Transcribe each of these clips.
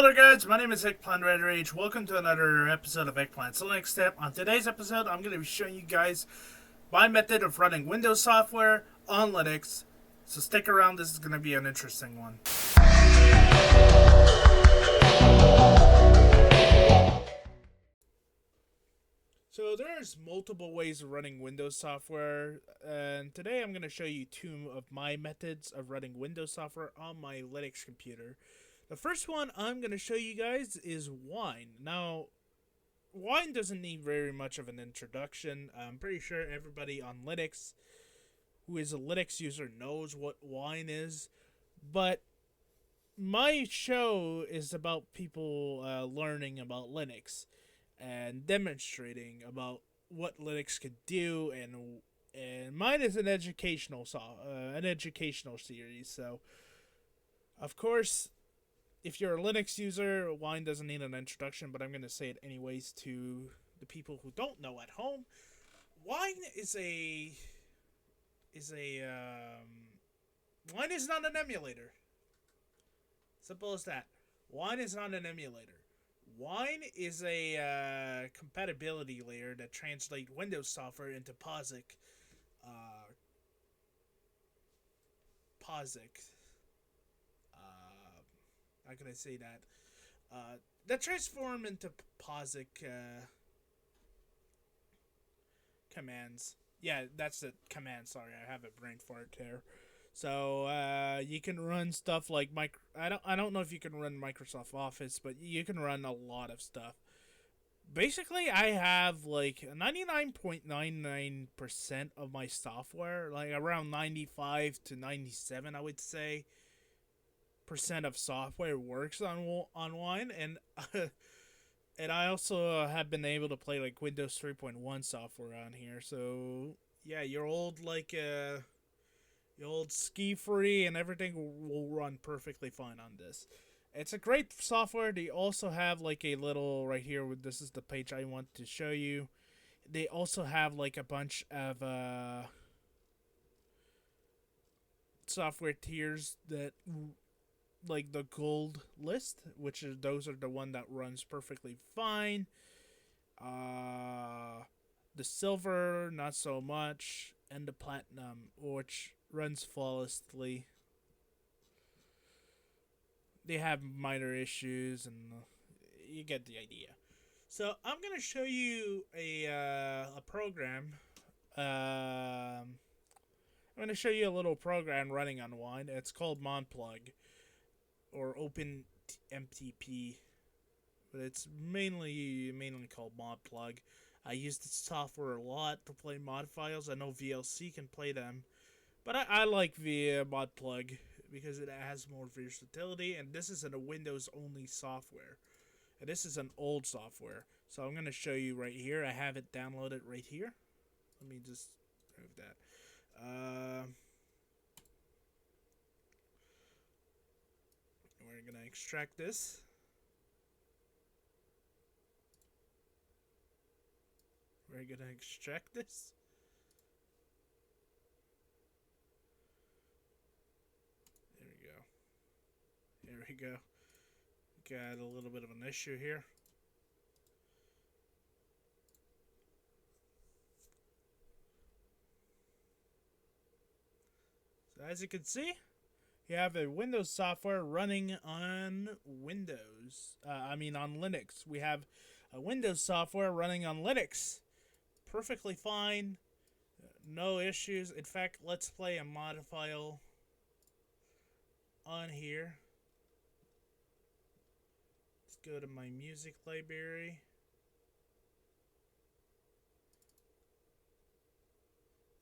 Hello there guys, my name is Eggplant Red Rage. Welcome to another episode of Eggplant. So next step, on today's episode, I'm going to be showing you guys my method of running Windows software on Linux. So stick around, this is going to be an interesting one. So there's multiple ways of running Windows software, and today I'm going to show you two of my methods of running Windows software on my Linux computer. The first one I'm going to show you guys is Wine. Now, Wine doesn't need very much of an introduction. I'm pretty sure everybody on Linux who is a Linux user knows what Wine is, but my show is about people learning about Linux and demonstrating about what Linux could do, and mine is an educational series. So, of course, if you're a Linux user, Wine doesn't need an introduction, but I'm going to say it anyways to the people who don't know at home. Wine Wine is not an emulator. Simple as that. Wine is not an emulator. Wine is a compatibility layer that translates Windows software into POSIX. How can I say that? That transform into POSIX commands. Yeah, that's the command. Sorry, I have a brain fart there. So you can run stuff like I don't know if you can run Microsoft Office, but you can run a lot of stuff. Basically, I have like 99.99% of my software, like around 95 to 97, I would say, percent of software works on Wine, and and I also have been able to play like Windows 3.1 software on here. So yeah, your old ski free and everything will run perfectly fine on this. It's a great software. They also have like a little right here. This is the page I want to show you. They also have like a bunch of software tiers that, like the gold list, which is those are the one that runs perfectly fine. The silver, not so much, and the platinum, which runs flawlessly. They have minor issues, and you get the idea. So I'm gonna show you a program. I'm gonna show you a little program running on Wine. It's called Monplug, or OpenMTP, but it's mainly called Modplug. I use this software a lot to play mod files. I know VLC can play them, but I like Modplug because it has more versatility, and this is a Windows-only software. And this is an old software, so I'm going to show you right here. I have it downloaded right here. Let me just move that. We're going to extract this. We're going to extract this. There we go. Got a little bit of an issue here. So as you can see, you have a Windows software running on Windows. On Linux. We have a Windows software running on Linux. Perfectly fine. No issues. In fact, let's play a mod file on here. Let's go to my music library.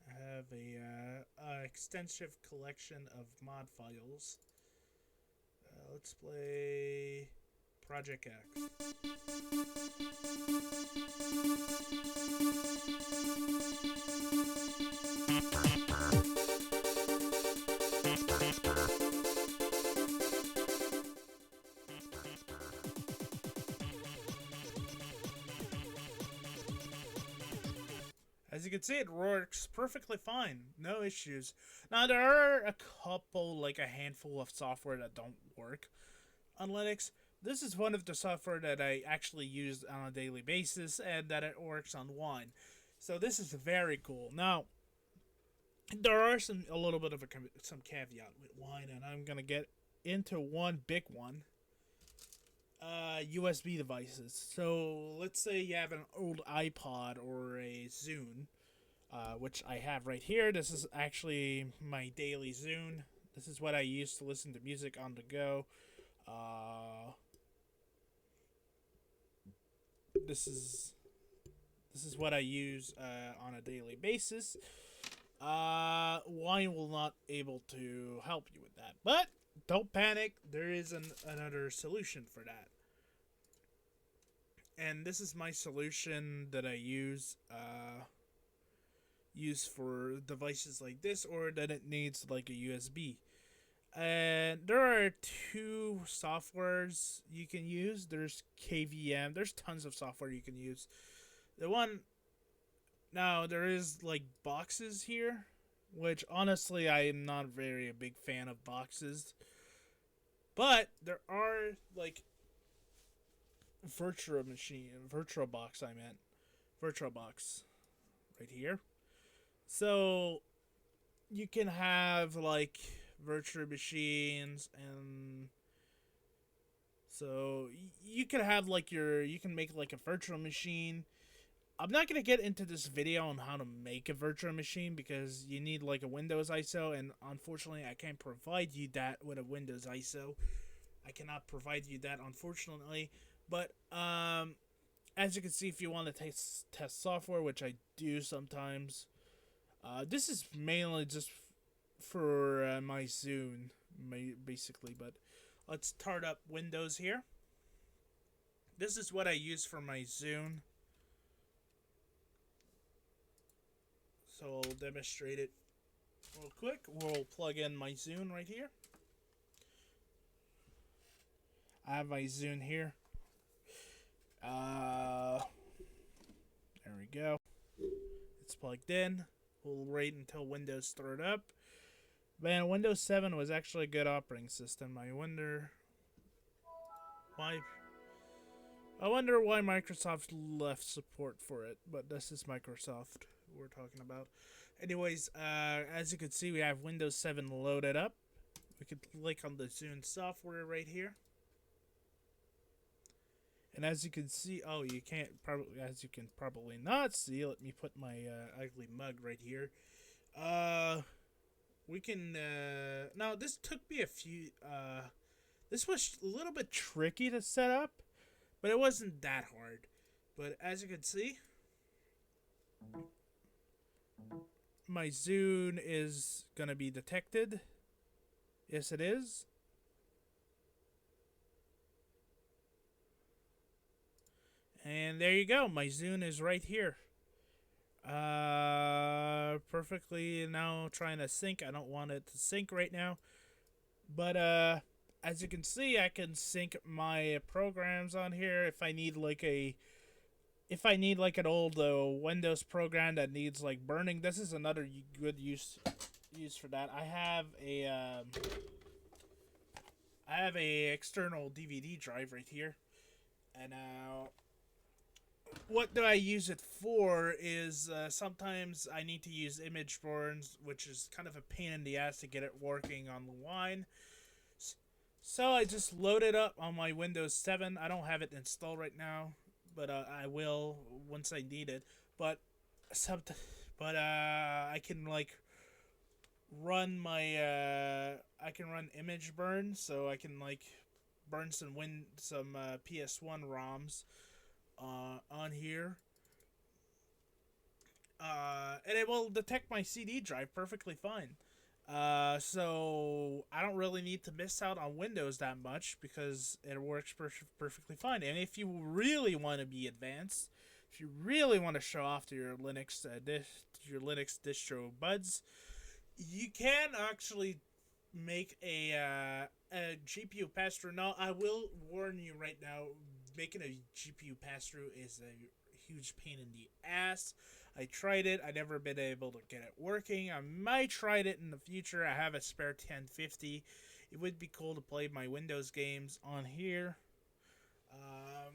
I have a extensive collection of mod files. Let's play Project X. As you can see, it works perfectly fine. No issues. Now, there are a couple, like a handful of software that don't work on Linux, this is one of the software that I actually use on a daily basis, and that it works on Wine. So this is very cool. Now, there are a little bit of some caveat with Wine, and I'm gonna get into one big one. USB devices. So let's say you have an old iPod or a Zune, which I have right here. This is actually my daily Zune. This is what I use to listen to music on the go. Uh, this is what I use on a daily basis. Wine will not able to help you with that, but don't panic. There is another solution for that, and this is my solution that I use for devices like this, or that it needs like a USB. And there are two softwares you can use. There's KVM. There's tons of software you can use. The one now there is like boxes here, which honestly I am not very a big fan of boxes. But there are like VirtualBox. I meant VirtualBox right here. So you can have like virtual machines, and so you can have like you can make like a virtual machine. I'm not gonna get into this video on how to make a virtual machine because you need like a Windows ISO, and unfortunately I can't provide you that with a Windows ISO. I cannot provide you that, unfortunately. But as you can see, if you want to test software, which I do sometimes, this is mainly just for my Zune, basically. But let's start up Windows here. This is what I use for my Zune. So I'll demonstrate it real quick. We'll plug in my Zune right here. I have my Zune here. There we go. It's plugged in. We'll wait until Windows start up. Man, Windows 7 was actually a good operating system. I wonder why Microsoft left support for it, but this is Microsoft we're talking about. Anyways, as you can see, we have Windows 7 loaded up. We can click on the Zune software right here. And as you can see, you can't probably, as you can probably not see, let me put my ugly mug right here. We can, now this took me a few, this was a little bit tricky to set up, but it wasn't that hard. But as you can see, my Zune is gonna be detected. Yes, it is. And there you go. My Zune is right here. Perfectly now trying to sync. I don't want it to sync right now. But, as you can see, I can sync my programs on here if I need like an old Windows program that needs like burning. This is another good use for that. I have a external DVD drive right here, and what do I use it for is sometimes I need to use image burns, which is kind of a pain in the ass to get it working on the Wine. So I just load it up on my Windows 7. I don't have it installed right now, but I will once I need it. But I can like run I can run image burn, so I can like burn some PS1 ROMs on here. And it will detect my CD drive perfectly fine. So I don't really need to miss out on Windows that much because it works perfectly fine. And if you really want to be advanced, if you really want to show off to your Linux distro buds, you can actually make a GPU pass-through. Now, I will warn you right now, making a GPU pass-through is a huge pain in the ass. I tried it. I never been able to get it working. I might try it in the future. I have a spare 1050. It would be cool to play my Windows games on here. Um,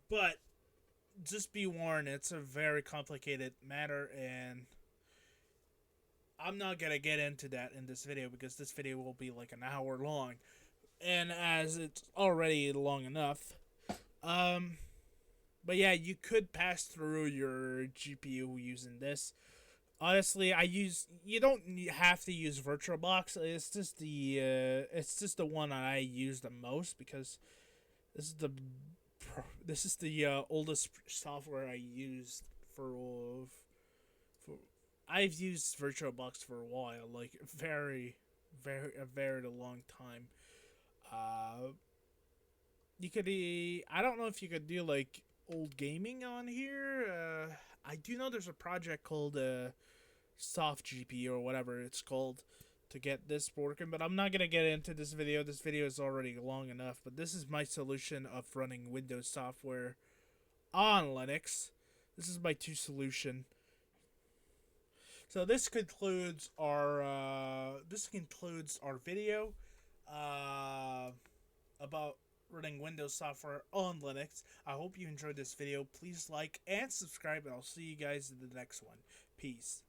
but just be warned, it's a very complicated matter, and I'm not gonna get into that in this video because this video will be like an hour long, and as it's already long enough, um, but yeah, you could pass through your GPU using this. Honestly, you don't have to use VirtualBox. It's just the one I use the most because this is the oldest software I used for I've used VirtualBox for a while, like a very long time. Uh, you could I don't know if you could do like old gaming on here. I do know there's a project called Soft GPU or whatever it's called to get this working, but I'm not gonna get into this video. This video is already long enough. But this is my solution of running Windows software on Linux. This is my two solution. So this concludes our video uh, about running Windows software on Linux. I hope you enjoyed this video. Please like and subscribe, and I'll see you guys in the next one. Peace.